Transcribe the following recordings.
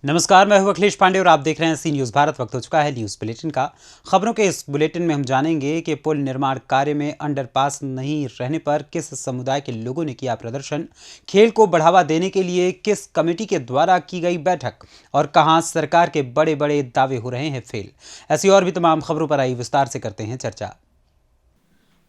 नमस्कार, मैं हूं अखिलेश पांडे और आप देख रहे हैं सी न्यूज़ भारत। वक्त हो चुका है न्यूज़ बुलेटिन का। खबरों के इस बुलेटिन में हम जानेंगे कि पुल निर्माण कार्य में अंडरपास नहीं रहने पर किस समुदाय के लोगों ने किया प्रदर्शन, खेल को बढ़ावा देने के लिए किस कमेटी के द्वारा की गई बैठक और कहां सरकार के बड़े बड़े दावे हो रहे हैं फेल। ऐसी और भी तमाम खबरों पर आई विस्तार से करते हैं चर्चा।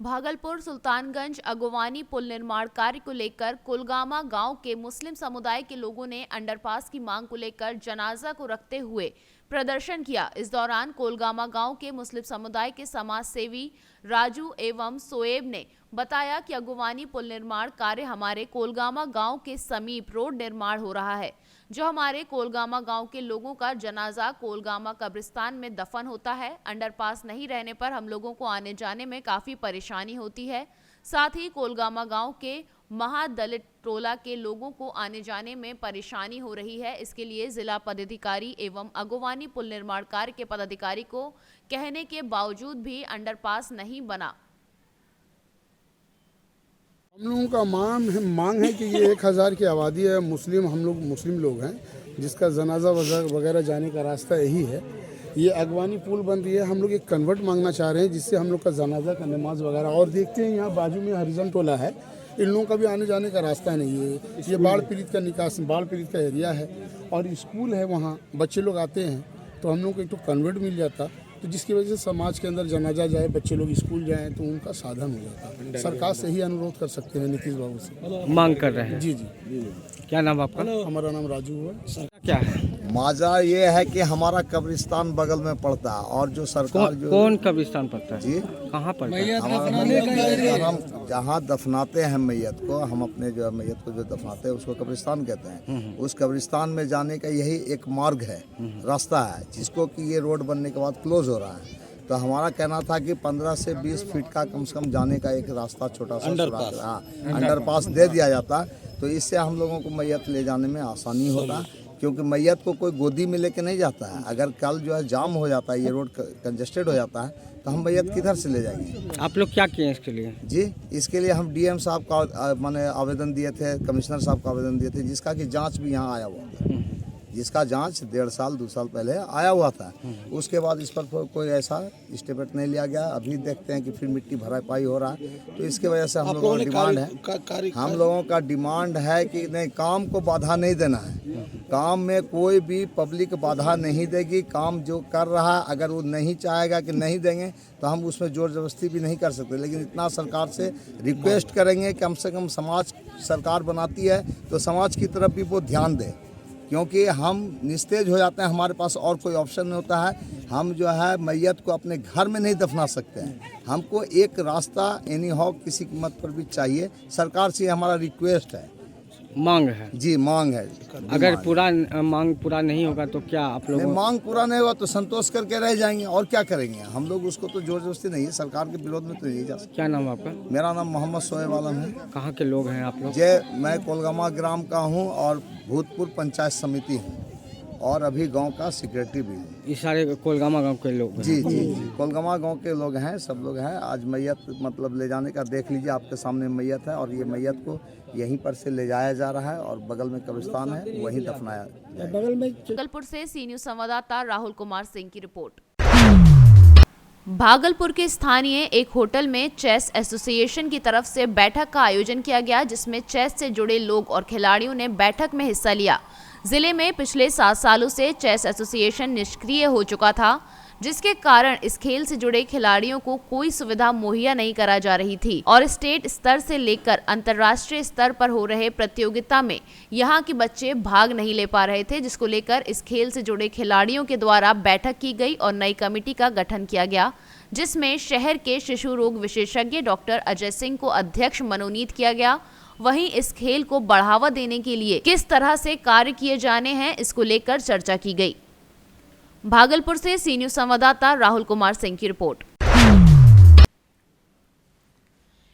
भागलपुर सुल्तानगंज अगवानी पुल निर्माण कार्य को लेकर कुलगामा गांव के मुस्लिम समुदाय के लोगों ने अंडरपास की मांग को लेकर जनाजा को रखते हुए प्रदर्शन किया। इस दौरान कोलगामा गांव के मुस्लिम समुदाय के समाज सेवी राजू एवं सोएब ने बताया कि अगवानी पुल निर्माण कार्य हमारे कोलगामा गांव के समीप रोड निर्माण हो रहा है, जो हमारे कोलगामा गांव के लोगों का जनाजा कोलगामा कब्रिस्तान में दफन होता है। अंडरपास नहीं रहने पर हम लोगों को आने जाने में काफी परेशानी होती है। साथ ही कोलगामा गांव के महादलित टोला के लोगों को आने जाने में परेशानी हो रही है। इसके लिए जिला पदाधिकारी एवं अगवानी पुल निर्माण कार्य के पदाधिकारी को कहने के बावजूद भी अंडरपास नहीं बना। हम लोगों का मांग है कि ये 1000 की आबादी है, हम लोग मुस्लिम लोग हैं, जिसका जनाजा वगैरह जाने का रास्ता यही है। ये अगवानी पुल बन रही है, हम लोग एक कन्वर्ट मांगना चाह रहे हैं जिससे हम लोग का जनाजा का नमाज वगैरह। और देखते हैं यहाँ बाजू में हरिजन टोला है, इन लोगों का भी आने जाने का रास्ता नहीं है। ये बाढ़ पीड़ित का एरिया है और स्कूल है, वहाँ बच्चे लोग आते हैं, तो हम लोग को एक तो कन्वर्ट मिल जाता, तो जिसकी वजह से समाज के अंदर जनाजा जाए, बच्चे लोग स्कूल जाएं, तो उनका साधन हो जाता। सरकार से ही अनुरोध कर सकते हैं, नीतीश बाबू से मांग कर रहे हैं। जी जी। क्या नाम आपका? हमारा नाम राजू है। क्या है माजा ये है कि हमारा कब्रिस्तान बगल में पड़ता है और जो सरकार कौन कब्रिस्तान पड़ता है जी कहाँ पर? हम जहाँ दफनाते हैं मैयत को, हम अपने जो मैयत को जो दफनाते हैं उसको कब्रिस्तान कहते हैं। उस कब्रिस्तान में जाने का यही एक मार्ग है, रास्ता है, जिसको कि ये रोड बनने के बाद क्लोज हो रहा है। तो हमारा कहना था कि 15 से 20 फीट का कम से कम जाने का एक रास्ता, छोटा सा अंडरपास दे दिया जाता, तो इससे हम लोगों को मैयत ले जाने में आसानी होता। क्योंकि मैयत को कोई गोदी में लेके नहीं जाता है। अगर कल जो है जाम हो जाता है, ये रोड कंजेस्टेड हो जाता है, तो हम मैयत किधर से ले जाएंगे? आप लोग क्या किए इसके लिए? जी, इसके लिए हम डीएम साहब का माने आवेदन दिए थे, कमिश्नर साहब का आवेदन दिए थे, जिसका कि जांच भी यहाँ आया हुआ था, जिसका जांच 1.5 साल 2 साल पहले आया हुआ था। उसके बाद इस पर कोई ऐसा स्टेप नहीं लिया गया। अभी देखते हैं कि फिर मिट्टी भरापाई हो रहा है, तो इसके वजह से हम लोगों का डिमांड है, हम लोगों का डिमांड है कि नहीं, काम को बाधा नहीं देना है। काम में कोई भी पब्लिक बाधा नहीं देगी। काम जो कर रहा है, अगर वो नहीं चाहेगा कि नहीं देंगे, तो हम उसमें जोर जबरदस्ती भी नहीं कर सकते। लेकिन इतना सरकार से रिक्वेस्ट करेंगे कि कम से कम समाज सरकार बनाती है तो समाज की तरफ भी वो ध्यान दे, क्योंकि हम निस्तेज हो जाते हैं, हमारे पास और कोई ऑप्शन नहीं होता है। हम जो है मैयत को अपने घर में नहीं दफना सकते हैं। हमको एक रास्ता एनी हाउ किसी कीमत पर भी चाहिए। सरकार से हमारा रिक्वेस्ट है, मांग है जी, मांग है। अगर मांग पूरा नहीं होगा तो क्या आप लोग? मांग पूरा नहीं हुआ तो संतोष करके रह जाएंगे, और क्या करेंगे हम लोग? उसको तो जोर जबरदस्ती नहीं है, सरकार के विरोध में तो नहीं जा सकते। क्या नाम आपका? मेरा नाम मोहम्मद सोएब आलम है। कहाँ के लोग हैं आप लोग? मैं कोलगामा ग्राम का हूँ और भूतपूर्व पंचायत समिति हूँ, और अभी गांव का सेक्रेटरी भी हूँ। ये सारे कोलगामा गांव के लोग हैं? जी जी जी, कोलगामा गांव के लोग हैं, सब लोग हैं। आज मैयत मतलब ले जाने का देख लीजिए, आपके सामने मैयत है, और ये मैयत को यहीं पर से ले जाया जा रहा है और बगल में कब्रिस्तान है, वहीं दफनाया जाएगा। भागलपुर से सी न्यूज़ संवाददाता राहुल कुमार सिंह की रिपोर्ट। भागलपुर के स्थानीय एक होटल में चेस एसोसिएशन की तरफ से बैठक का आयोजन किया गया, जिसमें चेस से जुड़े लोग और खिलाड़ियों ने बैठक में हिस्सा लिया। जिले में पिछले 7 सालों से चेस एसोसिएशन निष्क्रिय हो चुका था, जिसके कारण इस खेल से जुड़े खिलाड़ियों को कोई सुविधा मुहैया नहीं करा जा रही थी और स्टेट स्तर से लेकर अंतर्राष्ट्रीय स्तर पर हो रहे प्रतियोगिता में यहां के बच्चे भाग नहीं ले पा रहे थे, जिसको लेकर इस खेल से जुड़े खिलाड़ियों के द्वारा बैठक की गई और नई कमेटी का गठन किया गया, जिसमें शहर के शिशु रोग विशेषज्ञ डॉक्टर अजय सिंह को अध्यक्ष मनोनीत किया गया। वहीं इस खेल को बढ़ावा देने के लिए किस तरह से कार्य किए जाने हैं, इसको लेकर चर्चा की गई। भागलपुर से सी न्यूज़ संवाददाता राहुल कुमार सिंह की रिपोर्ट।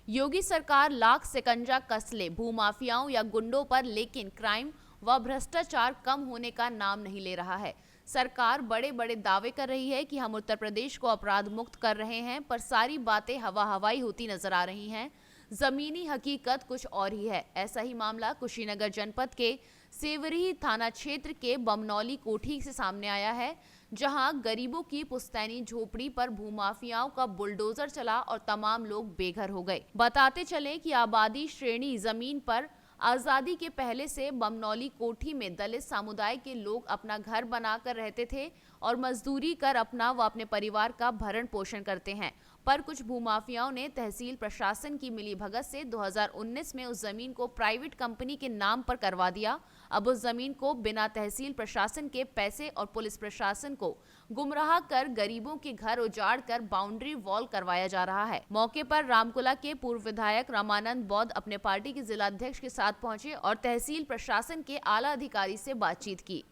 योगी सरकार लाख सिकंजा कस ले भूमाफियाओं या गुंडों पर, लेकिन क्राइम व भ्रष्टाचार कम होने का नाम नहीं ले रहा है। सरकार बड़े बड़े दावे कर रही है कि हम उत्तर प्रदेश को अपराध मुक्त कर रहे हैं, पर सारी बातें हवा हवाई होती नजर आ रही हैं। जमीनी हकीकत कुछ और ही है। ऐसा ही मामला कुशीनगर जनपद के सेवरी थाना क्षेत्र के बमनौली कोठी से सामने आया है, जहां गरीबों की पुश्तैनी झोपड़ी पर भूमाफियाओं का बुलडोजर चला और तमाम लोग बेघर हो गए। बताते चले कि आबादी श्रेणी जमीन पर आजादी के पहले से बमनौली कोठी में दलित समुदाय के लोग अपना घर बनाकर रहते थे और मजदूरी कर अपना व अपने परिवार का भरण पोषण करते हैं। पर कुछ भूमाफियाओं ने तहसील प्रशासन की मिलीभगत से 2019 में उस जमीन को प्राइवेट कंपनी के नाम पर करवा दिया। अब उस जमीन को बिना तहसील प्रशासन के पैसे और पुलिस प्रशासन को गुमराह कर गरीबों के घर उजाड़ कर बाउंड्री वॉल करवाया जा रहा है। मौके पर रामकुला के पूर्व विधायक रामानंद बौद्ध अपने पार्टी के जिलाध्यक्ष के साथ पहुंचे और तहसील प्रशासन के आला अधिकारी से बातचीत की।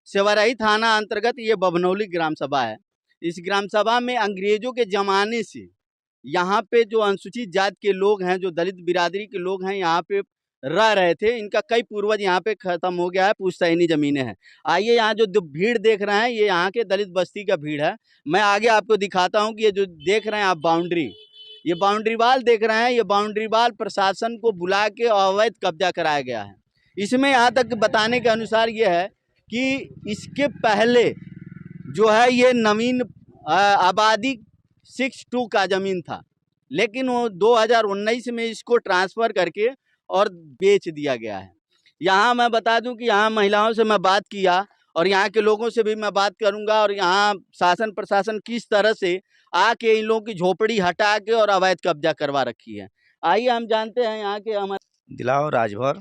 सेवरही थाना अंतर्गत ये बभनौली ग्राम सभा है। इस ग्राम सभा में अंग्रेजों के ज़माने से यहाँ पे जो अनुसूचित जाति के लोग हैं, जो दलित बिरादरी के लोग हैं, यहाँ पे रह रहे थे। इनका कई पूर्वज यहाँ पे खत्म हो गया है, पुश्तैनी ज़मीनें हैं। आइए, यहाँ जो भीड़ देख रहे हैं, ये यहाँ के दलित बस्ती का भीड़ है। मैं आगे आपको दिखाता हूँ कि ये जो देख रहे हैं आप बाउंड्री, ये बाउंड्री वाल देख रहे हैं, ये बाउंड्री वाल प्रशासन को बुला के अवैध कब्जा कराया गया है। इसमें यहाँ तक बताने के अनुसार ये है कि इसके पहले जो है ये नवीन आबादी 62 का ज़मीन था, लेकिन वो 2019 में इसको ट्रांसफ़र करके और बेच दिया गया है। यहाँ मैं बता दूं कि यहाँ महिलाओं से मैं बात किया और यहाँ के लोगों से भी मैं बात करूँगा, और यहाँ शासन प्रशासन किस तरह से आके इन लोगों की झोपड़ी हटा के और अवैध कब्जा करवा रखी है। आइए हम जानते हैं यहाँ के हमारे दिलाओ राजभर।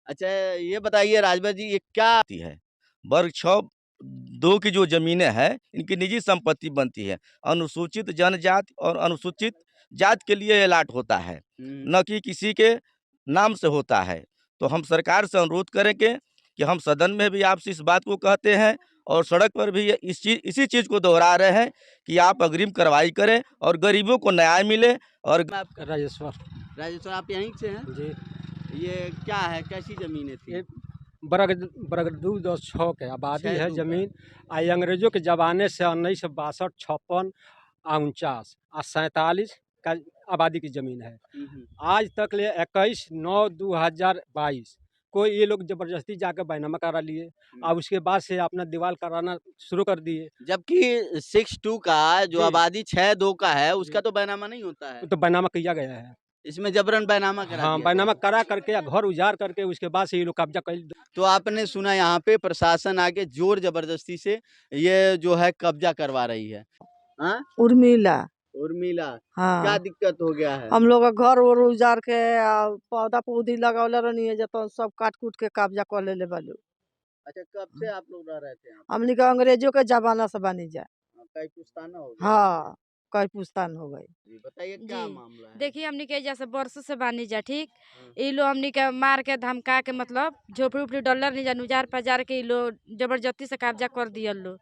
अच्छा, ये बताइए राजभर जी, ये क्या है? वर्ग 6(2) की जो ज़मीनें हैं, इनकी निजी संपत्ति बनती है। अनुसूचित जनजाति और अनुसूचित जाति के लिए अलाट होता है, न कि किसी के नाम से होता है। तो हम सरकार से अनुरोध करेंगे कि हम सदन में भी आपसे इस बात को कहते हैं और सड़क पर भी इसी चीज़ को दोहरा रहे हैं कि आप अग्रिम कार्रवाई करें और गरीबों को न्याय मिले। और राजेश्वर, आप यहीं से हैं जी। ये क्या है, कैसी ज़मीनें थी? ये बरग 2-6 के आबादी है ज़मीन। आई अंग्रेजों के ज़माने से 1962, 56, 49 और 47 का आबादी की ज़मीन है। आज तक ले 21/9/2022 को ये लोग ज़बरदस्ती जाकर बैनामा करा लिए और उसके बाद से अपना दीवार कराना शुरू कर दिए। जबकि 62 का जो जी। आबादी 62 का है, उसका तो बैनामा नहीं होता है। तो बैनामा किया गया है। इसमें जबरन बैनामा करा हाँ, दिया बैनामा गया। करा करके या घर उजाड़ करके उसके बाद से ये लोग कब्जा कर। तो आपने सुना यहाँ पे प्रशासन आके जोर जबरदस्ती से ये जो है कब्जा करवा रही है। हाँ, उर्मिला। उर्मिला, क्या हाँ, दिक्कत हो गया है? हम लोग का घर और उजाड़ के पौधा पौधी लगावले रहनी है, जब सब काट कूट के कब्जा कर ले बालू। अच्छा, कब से आप लोग रह रहे थे यहाँ पे? हमने का अंग्रेजों के जमाना से बनी जाए। कई पुश्ताना हो गया? हाँ, कई पुस्तान हो गई। जी, बताइए क्या जी। मामला है? देखिए, हमनी के जैसे बरसों से बानी जा, ठीक। ये लोग हमनी के मार के धमका के, मतलब झोपड़ी उपड़ी डॉलर नहीं जान उजार पजार के ये लोग जबरदस्ती से कब्जा कर दिया लोग।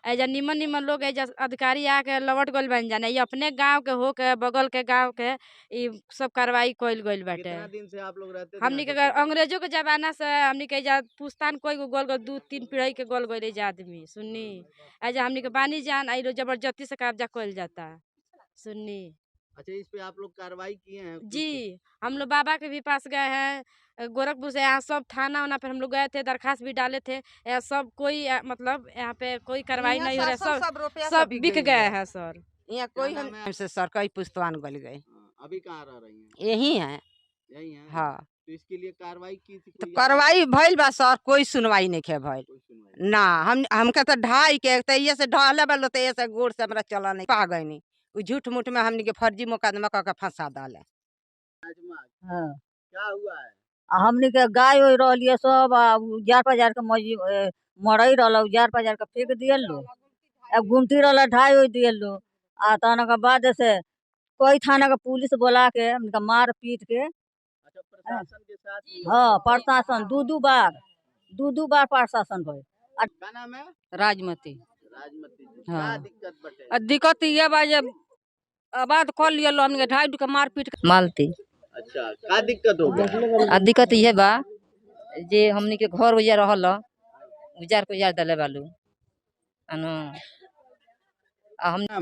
ऐजा निमन लोग ऐजा अधिकारी आके लौट गइल बन जाने, ये अपने गांव के हो के बगल के गांव के ये सब कार्रवाई कइल गइल बाटे। कितना दिन से आप लोग रहते थे हमनी के यहाँ पे? अंग्रेजों के जमाना से हमनी के ऐजा पुस्तान कोई गोल गोल 2-3 पीढ़ी के गोल गइल ऐजा आदमी सुननी। ऐजा हमनी के बानी जान आई लोग जबरदस्ती से कब्जा कइल जाता सुननी। अच्छा, इस पे आप लोग कार्रवाई किए हैं कुछ? जी, हम लोग बाबा के भी पास गए हैं, गोरखपुर से यहाँ सब थाना वाना पर हम लोग गए थे, दरखास्त भी डाले थे। यहाँ सब कोई मतलब यहाँ पे कोई कार्रवाई नहीं हो रहा है, सब बिक गए हैं सर। यहाँ कोई हम से सरकारी पुस्तवान गल गए। हाँ, अभी कहाँ रह रही हैं? यही है। यही हैं? हाँ, तो इसके लिए कार्रवाई की थी तो कोई? कार्रवाई भइल बा सर, कोई सुनवाई नहीं है भइल। कोई सुनवाई नहीं। ना हमके तो ढाई के तो ये से ढाले वालो तो ये से गोड़ से हमरा चला नहीं पा गई नहीं। उ झूठ मूठ में हमनी के फर्जी मुकदमा करके फंसा डाले। राजमा, हाँ, क्या हुआ है? हमनी के गाय होई रहलिए सब उजार पजार के मरई रहल उजार पजार के फेंक दियल लो। अब गुमती रहल ढाई होई दियल लो। आ तहन के बाद से कोई थाना के पुलिस बुला के हमका मार पीट के। अच्छा, प्रशासन के साथ ही हाँ, प्रशासन दू बार प्रशासन भइल। क्या नाम है? राजमती। राजमती जी, हाँ। क्या दिक्कत बटे? दिक्कत ये बा जे आबाद कर लिया लो हमने ढाई के मार पीट के मालती। अच्छा, क्या दिक्कत हो गया? दिक्कत ये बा जे हमनी के घर उजार रहल उजार दले बालू। नाम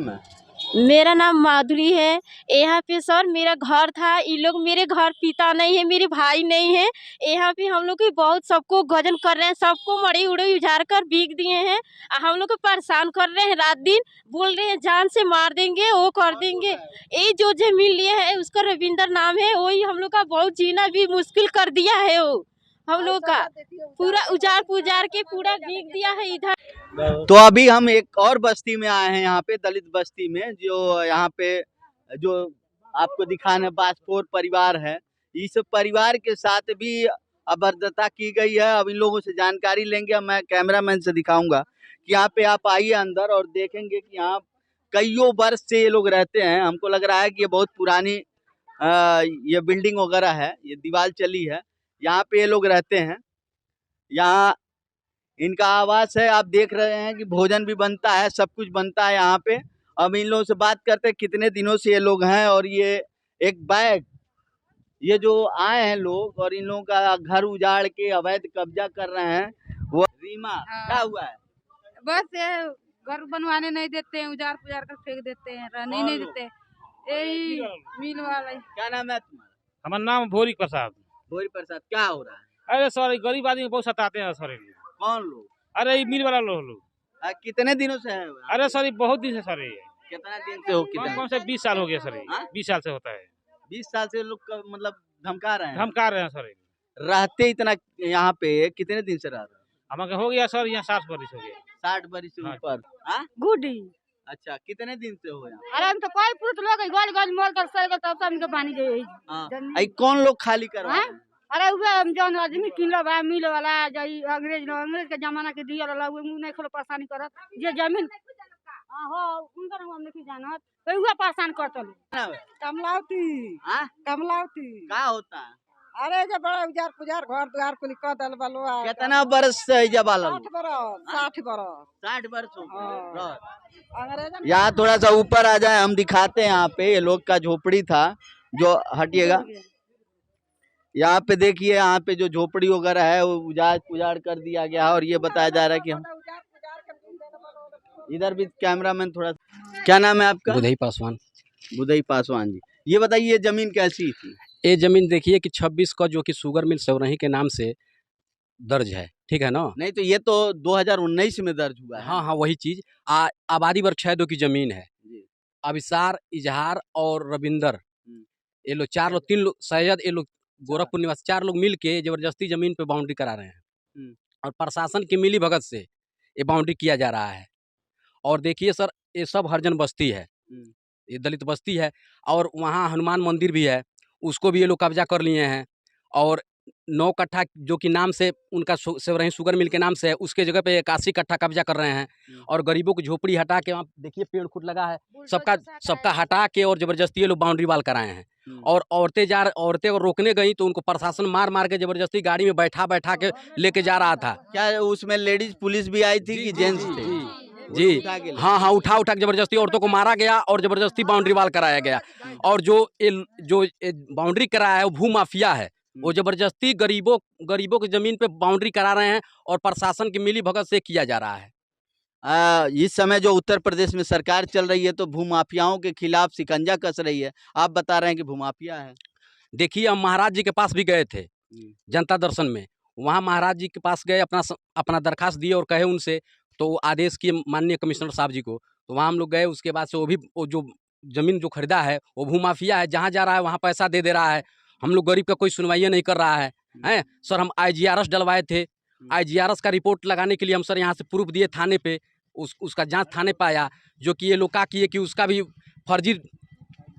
है? मेरा नाम माधुरी है। यहाँ पे सर मेरा घर था, ये लोग मेरे घर पिता नहीं है, मेरे भाई नहीं है। यहाँ पे हम लोग की बहुत सबको गजन कर रहे हैं, सबको मड़ी उड़ी उजाड़ कर बिक दिए हैं। हम लोग को परेशान कर रहे हैं, रात दिन बोल रहे हैं जान से मार देंगे, वो कर देंगे। ये जो जमीन लिए है उसका रविंदर नाम है, वही हम लोग का बहुत जीना भी मुश्किल कर दिया है। वो हम लोग का पूरा उजाड़ पुजार के पूरा बिक दिया है इधर। तो अभी हम एक और बस्ती में आए हैं, यहाँ पे दलित बस्ती में, जो यहाँ पे जो आपको दिखाने बाजपुर परिवार है, इस परिवार के साथ भी अभद्रता की गई है। अब इन लोगों से जानकारी लेंगे। मैं कैमरामैन से दिखाऊंगा कि यहाँ पे आप आइए अंदर और देखेंगे कि यहाँ कईयों वर्ष से ये लोग रहते हैं। हमको लग रहा है कि ये बहुत पुरानी ये बिल्डिंग वगैरह है, ये दीवार चली है, यहाँ पे ये लोग रहते हैं। यहाँ इनका आवास है, आप देख रहे हैं कि भोजन भी बनता है, सब कुछ बनता है यहाँ पे। अब इन लोगों से बात करते हैं कितने दिनों से ये लोग हैं। और ये एक बैग, ये जो आए हैं लोग और इन लोगों का घर उजाड़ के अवैध कब्जा कर रहे हैं। वो रीमा, क्या हुआ है? बस ये घर बनवाने नहीं देते हैं, उजाड़ पुजार कर फेंक देते हैं, रहने नहीं देते। यही मिल वाला। क्या नाम है तुम्हारा? हमारा नाम भोरी प्रसाद। भोरी प्रसाद, क्या हो रहा है? अरे सॉरी, गरीब आदमी बहुत सताते हैं सॉरी। कौन लोग? अरे मिल वाला लोग। कितने दिनों से है? अरे सॉरी, बहुत दिन से सॉरी। कितना दिन से हो? कितना? कौन से 20 साल हो गया सॉरी। 20 साल से होता है। 20 साल से लोग मतलब धमका रहे हैं? धमका रहे हैं सॉरी। रहते इतना यहाँ पे कितने दिन से रह रहे हैं? हमारे हो गया सर यहाँ 60 बरिस हो गया। 60 बरिस से ऊपर। गुडी। अच्छा, कितने दिन से हो यहाँ? अरे हम तो कोई पुरुष लोग गोल गोल मोल कर सर कर तब हमके पानी दे। आई कौन लोग खाली करवा रहे हैं? अरे वो हम जौन आदमी किलो बा मिल वाला जो अंग्रेज के जमाना के दिया वाला वो नहीं खोलो परेशानी करत जे जमीन हो उनका हम नहीं जानत तो वो परेशान करत लो। कमलावती। कमलावती क्या होता है? अरे जब बड़ा उजार पुजार घर द्वार कुल कर दल बलवा। कितना बरस से जब आला? 60 बरस। 60 बरस। 60 बरस हो गए। यहाँ थोड़ा सा ऊपर आ जाए, हम दिखाते हैं। यहाँ पे ये लोग का झोपड़ी था, जो हटिएगा। यहाँ पे देखिए, यहाँ पे जो झोपड़ी वगैरह है वो उजाड़ कर दिया गया है। और ये बताया जा रहा है कि हम इधर भी कैमरामैन थोड़ा। क्या नाम है आपका? बुधई पासवान। बुधई पासवान जी, ये बताइए ये जमीन कैसी थी? ये जमीन देखिए कि 26 का जो कि शुगर मिल सौरही के नाम से दर्ज है, ठीक है ना? नहीं तो ये तो 2019 में दर्ज हुआ है। हाँ हाँ, वही चीज। आबादी वर्ग 6-2 की जमीन है। अबिसार, इजहार और रविंदर, ये लोग 4 लोग, 3 लोग सैयद, ये लोग गोरखपुर निवासी, 4 लोग मिल के जबरदस्ती जमीन पे बाउंड्री करा रहे हैं। और प्रशासन की मिली भगत से ये बाउंड्री किया जा रहा है। और देखिए सर, ये सब हरिजन बस्ती है, ये दलित बस्ती है। और वहाँ हनुमान मंदिर भी है, उसको भी ये लोग कब्जा कर लिए हैं। और 9 कट्ठा जो कि नाम से उनका सेवरही शुगर मिल के नाम से है, उसके जगह पे 81 कट्ठा कब्जा कर रहे हैं। और गरीबों की झोपड़ी हटा के, वहाँ देखिए पेड़ खुद लगा है, सबका हटा के और जबरदस्ती ये लोग बाउंड्री वाल कराए हैं। और औरतें रोकने गई तो उनको प्रशासन मार मार के जबरदस्ती गाड़ी में बैठा के लेके जा रहा था। क्या उसमें लेडीज पुलिस भी आई थी कि जेंट्स थे? जी हाँ, उठा के जबरदस्ती औरतों को मारा गया और जबरदस्ती बाउंड्री वाल कराया गया। और जो बाउंड्री कराया है वो भू माफिया है, वो जबरदस्ती गरीबों की जमीन पे बाउंड्री करा रहे हैं और प्रशासन की मिली भगत से किया जा रहा है। इस समय जो उत्तर प्रदेश में सरकार चल रही है तो भूमाफियाओं के खिलाफ शिकंजा कस रही है। आप बता रहे हैं कि भूमाफिया है। देखिए, हम महाराज जी के पास भी गए थे जनता दर्शन में। वहाँ महाराज जी के पास गए, अपना दरखास्त दिए और कहे उनसे, तो आदेश किए माननीय कमिश्नर साहब जी को। तो वहाँ हम लोग गए। उसके बाद से वो जो जमीन जो खरीदा है वो भूमाफिया है, जहाँ जा रहा है वहाँ पैसा दे रहा है। हम लोग गरीब का कोई सुनवाई नहीं कर रहा है। सर, हम IGRS डलवाए थे। IGRS का रिपोर्ट लगाने के लिए हम सर यहाँ से प्रूफ दिए थाने पे, उसका जांच थाने पे आया, जो कि ये लोग क्या किए कि उसका भी फर्जी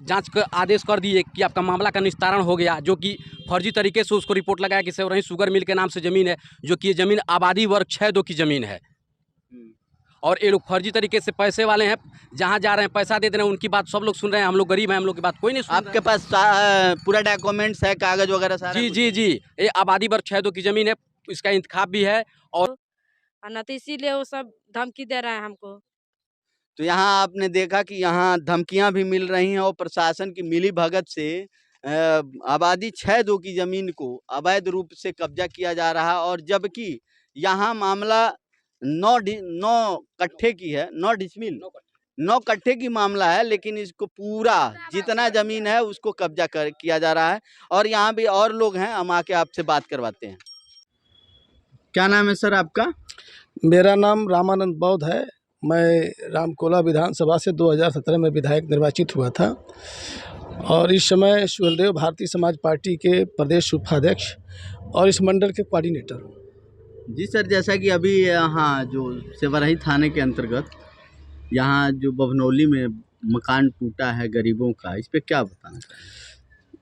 जांच का आदेश कर दिए कि आपका मामला का निस्तारण हो गया, जो कि फर्जी तरीके से उसको रिपोर्ट लगाया कि सेवरही शुगर मिल के नाम से ज़मीन है, जो कि ये ज़मीन आबादी वर्ग 6-2 की ज़मीन है। और ये लोग फर्जी तरीके से पैसे वाले हैं, जहाँ जा रहे हैं पैसा दे रहे हैं, उनकी बात सब लोग सुन रहे हैं। हम लोग गरीब हैं, हम लोग की बात कोई नहीं सुन रहा है। आपके पास पूरा डॉक्यूमेंट्स है, कागज वगैरह सारा? जी, ये आबादी वर्ग 6-2 की ज़मीन है, इसका इंतखाब भी है। और न तो इसीलिए वो सब धमकी दे रहा है हमको। तो यहाँ आपने देखा कि यहाँ धमकियां भी मिल रही हैं और प्रशासन की मिली भगत से आबादी 6-2 की जमीन को अवैध रूप से कब्जा किया जा रहा है। और जबकि यहाँ मामला 9 कट्ठे की है, 9 डिसमिल 9 कट्ठे की मामला है, लेकिन इसको पूरा जितना जमीन है उसको कब्जा किया जा रहा है। और यहाँ भी और लोग हैं, हम आके आपसे बात करवाते हैं। क्या नाम है सर आपका? मेरा नाम रामानंद बौद्ध है। मैं रामकोला विधानसभा से 2017 में विधायक निर्वाचित हुआ था और इस समय सुहेलदेव भारतीय समाज पार्टी के प्रदेश उपाध्यक्ष और इस मंडल के कोऑर्डिनेटर हूँ। जी सर, जैसा कि अभी यहाँ जो सेवरही थाने के अंतर्गत यहाँ जो बभनौली में मकान टूटा है गरीबों का, इस पे क्या बताना चाहिए?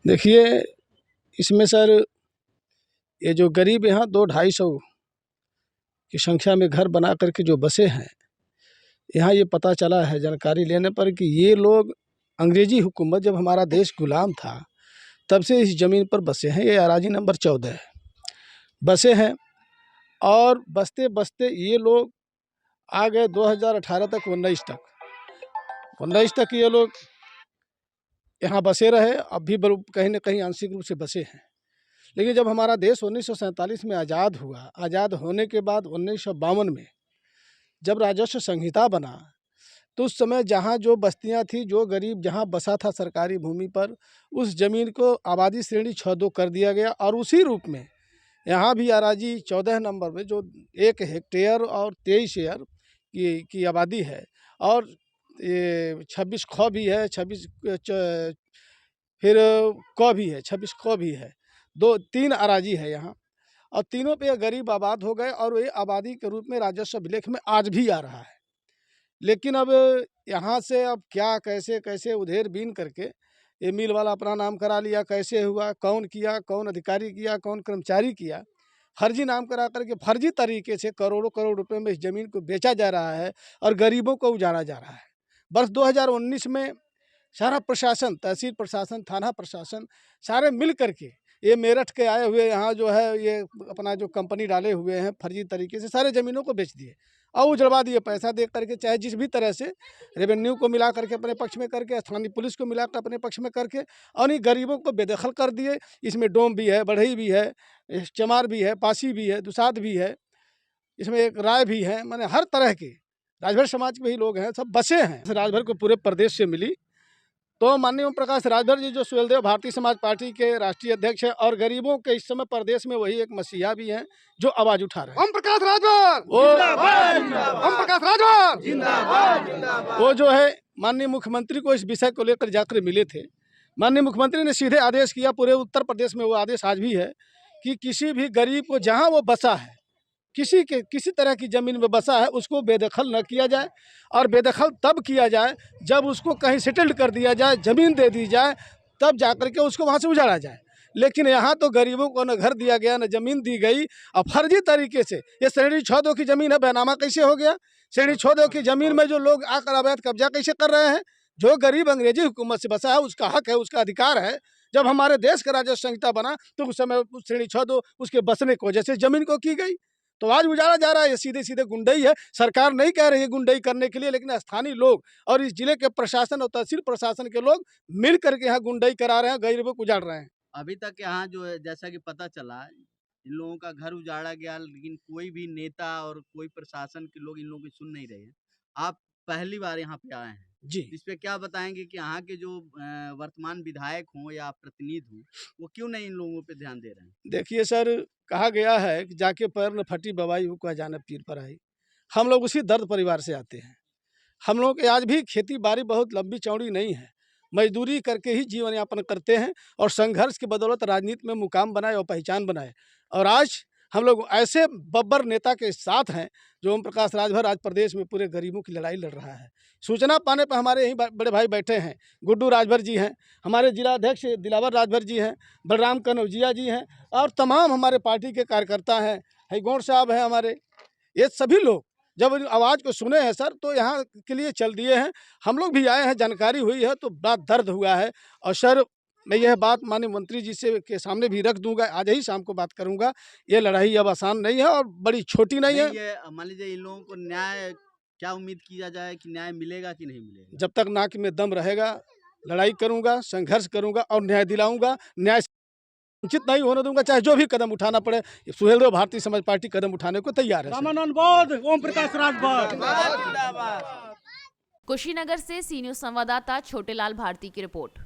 देखिए, इसमें सर ये जो गरीब यहाँ 200-250 की संख्या में घर बना करके जो बसे हैं, यहाँ ये पता चला है जानकारी लेने पर कि ये लोग अंग्रेजी हुकूमत जब हमारा देश गुलाम था तब से इस ज़मीन पर बसे हैं। ये अराजी नंबर 14 है, बसे हैं और बसते बसते ये लोग आ गए 2018 तक 19 तक ये लोग यहाँ बसे रहे। अब भी कहीं न कहीं आंशिक रूप से बसे हैं। लेकिन जब हमारा देश 1947 में आज़ाद हुआ, आज़ाद होने के बाद 1952 में जब राजस्व संहिता बना तो उस समय जहाँ जो बस्तियाँ थी, जो गरीब जहाँ बसा था सरकारी भूमि पर, उस ज़मीन को आबादी श्रेणी 6-2 कर दिया गया और उसी रूप में यहाँ भी अराजी 14 नंबर में जो 1 हेक्टेयर और 23 एकर की आबादी है और ये 26 ख भी है, 26 फिर क भी है, 26 क भी है, 2-3 अराजी है यहाँ और तीनों पे गरीब आबाद हो गए और ये आबादी के रूप में राजस्व अभिलेख में आज भी आ रहा है। लेकिन अब यहाँ से अब क्या कैसे उधेर बीन करके ये मिल वाला अपना नाम करा लिया, कैसे हुआ, कौन किया, कौन अधिकारी किया, कौन कर्मचारी किया, फर्जी नाम करा करके फर्जी तरीके से करोड़ों रुपए में इस ज़मीन को बेचा जा रहा है और गरीबों को उजाड़ा जा रहा है। वर्ष 2019 में सारा प्रशासन, तहसील प्रशासन, थाना प्रशासन सारे मिल करके ये मेरठ के आए हुए यहाँ जो है ये अपना जो कंपनी डाले हुए हैं फर्जी तरीके से सारे ज़मीनों को बेच दिए और उजड़वा दिए पैसा दे करके, चाहे जिस भी तरह से रेवेन्यू को मिला करके अपने पक्ष में करके, स्थानीय पुलिस को मिला कर अपने पक्ष में करके और इन गरीबों को बेदखल कर दिए। इसमें डोम भी है, बढ़ई भी है, चमार भी है, पासी भी है, दुसाध भी है, इसमें एक राय भी है, माने हर तरह के राजभर समाज के ही लोग हैं, सब बसे हैं। राजभर को पूरे प्रदेश से मिली तो माननीय ओम प्रकाश राजभर जी जो सुहेलदेव भारतीय समाज पार्टी के राष्ट्रीय अध्यक्ष हैं और गरीबों के इस समय प्रदेश में वही एक मसीहा भी हैं जो आवाज उठा रहे हैं। ओम प्रकाश राजभर ओम प्रकाश राजभर वो जो है माननीय मुख्यमंत्री को इस विषय को लेकर जाकर मिले थे। माननीय मुख्यमंत्री ने सीधे आदेश किया, पूरे उत्तर प्रदेश में वो आदेश आज भी है कि किसी भी गरीब को जहाँ वो बसा है, किसी तरह की ज़मीन में बसा है, उसको बेदखल न किया जाए और बेदखल तब किया जाए जब उसको कहीं सेटल्ड कर दिया जाए, ज़मीन दे दी जाए, तब जाकर के उसको वहाँ से उजाड़ा जाए। लेकिन यहाँ तो गरीबों को न घर दिया गया, न ज़मीन दी गई और फर्जी तरीके से ये श्रेणी 6-2 की ज़मीन है, बैनामा कैसे हो गया? श्रेणी 6-2 की ज़मीन में जो लोग आकर अवैध कब्जा कैसे कर रहे हैं? जो गरीब अंग्रेजी हुकूमत से बसा है उसका हक है, उसका अधिकार है। जब हमारे देश का राजस्व संहिता बना तो उस समय श्रेणी 6-2 उसके बसने की वजह से ज़मीन को की गई, तो आज उजाड़ा जा रहा है। ये सीधे गुंडई है। सरकार नहीं कह रही है गुंडई करने के लिए, लेकिन स्थानीय लोग और इस जिले के प्रशासन और तहसील प्रशासन के लोग मिल करके यहाँ गुंडई करा रहे हैं, गरीबों को उजाड़ रहे हैं। अभी तक यहाँ जो है जैसा कि पता चला इन लोगों का घर उजाड़ा गया, लेकिन कोई भी नेता और कोई प्रशासन के लोग इन लोगों की सुन नहीं रहे हैं। आप पहली बार यहाँ पे आए हैं जी, इस पे क्या बताएंगे कि यहाँ के जो वर्तमान विधायक हों या प्रतिनिधि हों वो क्यों नहीं इन लोगों पे ध्यान दे रहे हैं? देखिए सर, कहा गया है कि जाके पैर न फटी बवाई वो कहा जाना पीर पर आई। हम लोग उसी दर्द परिवार से आते हैं। हम लोग के आज भी खेती बाड़ी बहुत लंबी चौड़ी नहीं है, मजदूरी करके ही जीवन यापन करते हैं और संघर्ष की बदौलत राजनीति में मुकाम बनाए और पहचान बनाए। और आज हम लोग ऐसे बब्बर नेता के साथ हैं जो ओम प्रकाश राजभर आज प्रदेश में पूरे गरीबों की लड़ाई लड़ रहा है। सूचना पाने पर हमारे यहीं बड़े भाई बैठे हैं, गुड्डू राजभर जी हैं, हमारे जिला अध्यक्ष दिलावर राजभर जी हैं, बलराम कनौजिया जी हैं और तमाम हमारे पार्टी के कार्यकर्ता हैं, हैगौड़ साहब हैं हमारे। ये सभी लोग जब आवाज़ को सुने हैं सर तो यहाँ के लिए चल दिए हैं। हम लोग भी आए हैं, जानकारी हुई है तो बड़ा दर्द हुआ है। और सर मैं यह बात माननीय मंत्री जी से के सामने भी रख दूंगा, आज ही शाम को बात करूंगा। ये लड़ाई अब आसान नहीं है और बड़ी छोटी नहीं है। ये मान लीजिए इन लोगों को न्याय क्या उम्मीद किया जाए कि न्याय मिलेगा कि नहीं मिलेगा? जब तक नाक में दम रहेगा लड़ाई करूंगा, संघर्ष करूंगा और न्याय दिलाऊंगा। न्याय वंचित नहीं होने दूंगा, चाहे जो भी कदम उठाना पड़े। सुहेलदेव भारतीय समाज पार्टी कदम उठाने को तैयार है। रामानंद बौद्ध, ओम प्रकाश राजभर। कुशीनगर से सी न्यूज संवाददाता छोटेलाल भारती की रिपोर्ट।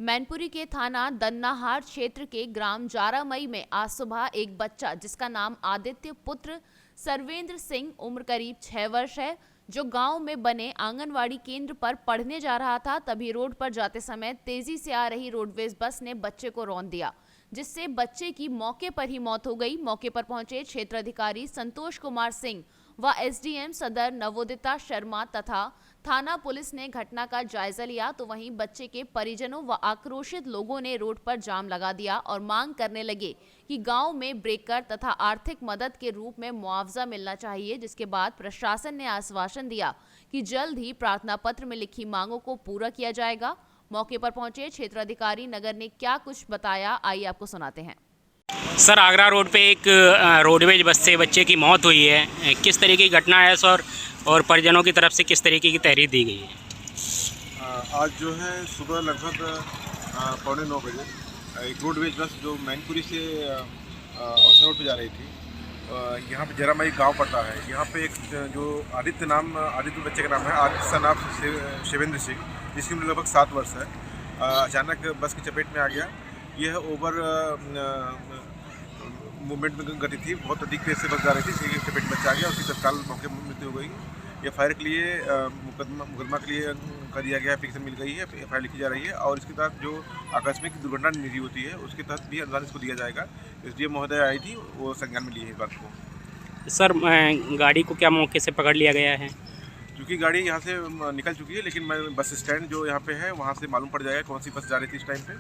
मैनपुरी के थाना दन्नाहार क्षेत्र के ग्राम जारामई में आज सुबह एक बच्चा जिसका नाम आदित्य पुत्र सर्वेंद्र सिंह उम्र करीब 6 वर्ष है, जो गांव में बने आंगनवाड़ी केंद्र पर पढ़ने जा रहा था, तभी रोड पर जाते समय तेजी से आ रही रोडवेज बस ने बच्चे को रौंद दिया, जिससे बच्चे की मौके पर ही मौत हो गई। मौके पर पहुंचे क्षेत्राधिकारी संतोष कुमार सिंह व एसडीएम सदर नवोदिता शर्मा तथा थाना पुलिस ने घटना का जायजा लिया, तो वहीं बच्चे के परिजनों व आक्रोशित लोगों ने रोड पर जाम लगा दिया और मांग करने लगे कि गांव में ब्रेकर तथा आर्थिक मदद के रूप में मुआवजा मिलना चाहिए, जिसके बाद प्रशासन ने आश्वासन दिया कि जल्द ही प्रार्थना पत्र में लिखी मांगों को पूरा किया जाएगा। मौके पर पहुंचे क्षेत्राधिकारी नगर ने क्या कुछ बताया, आइए आपको सुनाते हैं। सर, आगरा रोड पे एक रोडवेज बस से बच्चे की मौत हुई है, किस तरीके की घटना है सर, और परिजनों की तरफ से किस तरीके की तहरीर दी गई है? आज जो है सुबह लगभग 9:15 बजे एक रोडवेज बस जो मैनपुरी से औसा रोड पे जा रही थी, यहाँ पे जरामई गांव पड़ता है। यहाँ पे एक जो आदित्य बच्चे का नाम है, आदित्य का नाम शिवेंद्र सिंह, जिसकी उम्र लगभग 7 वर्ष है, अचानक बस की चपेट में आ गया। यह ओवर मूवमेंट में गति थी, बहुत अधिक तेज से बस जा रही थी, इसकी चपेट में बच्चा आ गया, उसकी तत्काल मौके पर मृत्यु हो गई। एफआईआर के लिए मुकदमा के लिए कर दिया गया, एप्लीकेशन मिल गई है, एफआईआर लिखी जा रही है और इसके तहत जो आकस्मिक दुर्घटना निधि होती है उसके तहत भी अनुदान इसको दिया जाएगा। एसडीएम महोदय आई थी, वो संज्ञान में ली है इस बात को। सर, गाड़ी को क्या मौके से पकड़ लिया गया है? क्योंकि गाड़ी यहाँ से निकल चुकी है, लेकिन मैं बस स्टैंड जो यहाँ पे है वहाँ से मालूम पड़ जाएगा कौन सी बस जा रही थी इस टाइम पे,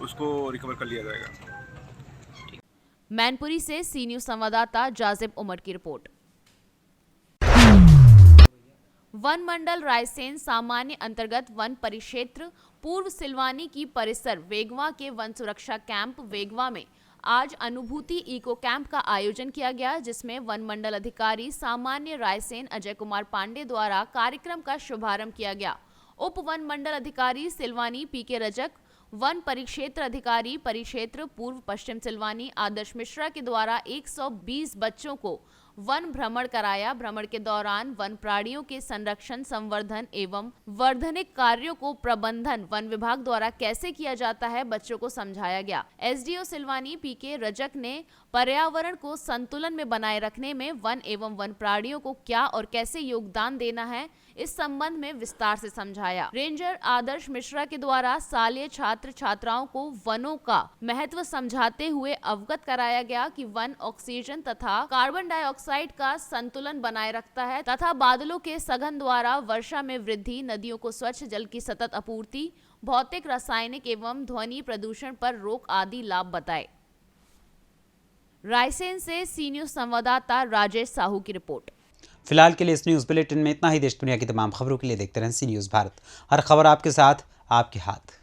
उसको रिकवर कर लिया जाएगा। मैनपुरी से सी न्यूज संवाददाता जाजिब उमर की रिपोर्ट। वन मंडल रायसेन सामान्य अंतर्गत वन परिक्षेत्र पूर्व सिलवानी की परिसर वेगवा के वन सुरक्षा कैंप वेगवा में आज अनुभूति इको कैंप का आयोजन किया गया, जिसमें वन मंडल अधिकारी सामान्य रायसेन अजय कुमार पांडे द्वारा कार्यक्रम का शुभारंभ किया गया। उप वन मंडल अधिकारी सिलवानी पीके रजक, वन परिक्षेत्र अधिकारी परिक्षेत्र पूर्व पश्चिम सिलवानी आदर्श मिश्रा के द्वारा 120 बच्चों को वन भ्रमण कराया। भ्रमण के दौरान वन प्राणियों के संरक्षण, संवर्धन एवं वर्धनिक कार्यों को प्रबंधन वन विभाग द्वारा कैसे किया जाता है, बच्चों को समझाया गया। एसडीओ सिलवानी पीके रजक ने पर्यावरण को संतुलन में बनाए रखने में वन एवं वन प्राणियों को क्या और कैसे योगदान देना है, इस संबंध में विस्तार से समझाया। रेंजर आदर्श मिश्रा के द्वारा शालेय छात्र छात्राओं को वनों का महत्व समझाते हुए अवगत कराया गया कि वन ऑक्सीजन तथा कार्बन डाइऑक्साइड का संतुलन बनाए रखता है तथा बादलों के सघन द्वारा वर्षा में वृद्धि, नदियों को स्वच्छ जल की सतत आपूर्ति, भौतिक, रासायनिक एवं ध्वनि प्रदूषण पर रोक आदि लाभ बताए। रायसेन से सी न्यूज संवाददाता राजेश साहू की रिपोर्ट। फिलहाल के लिए इस न्यूज़ बुलेटिन में इतना ही। देश दुनिया की तमाम खबरों के लिए देखते रहें सी न्यूज़ भारत। हर खबर आपके साथ, आपके हाथ।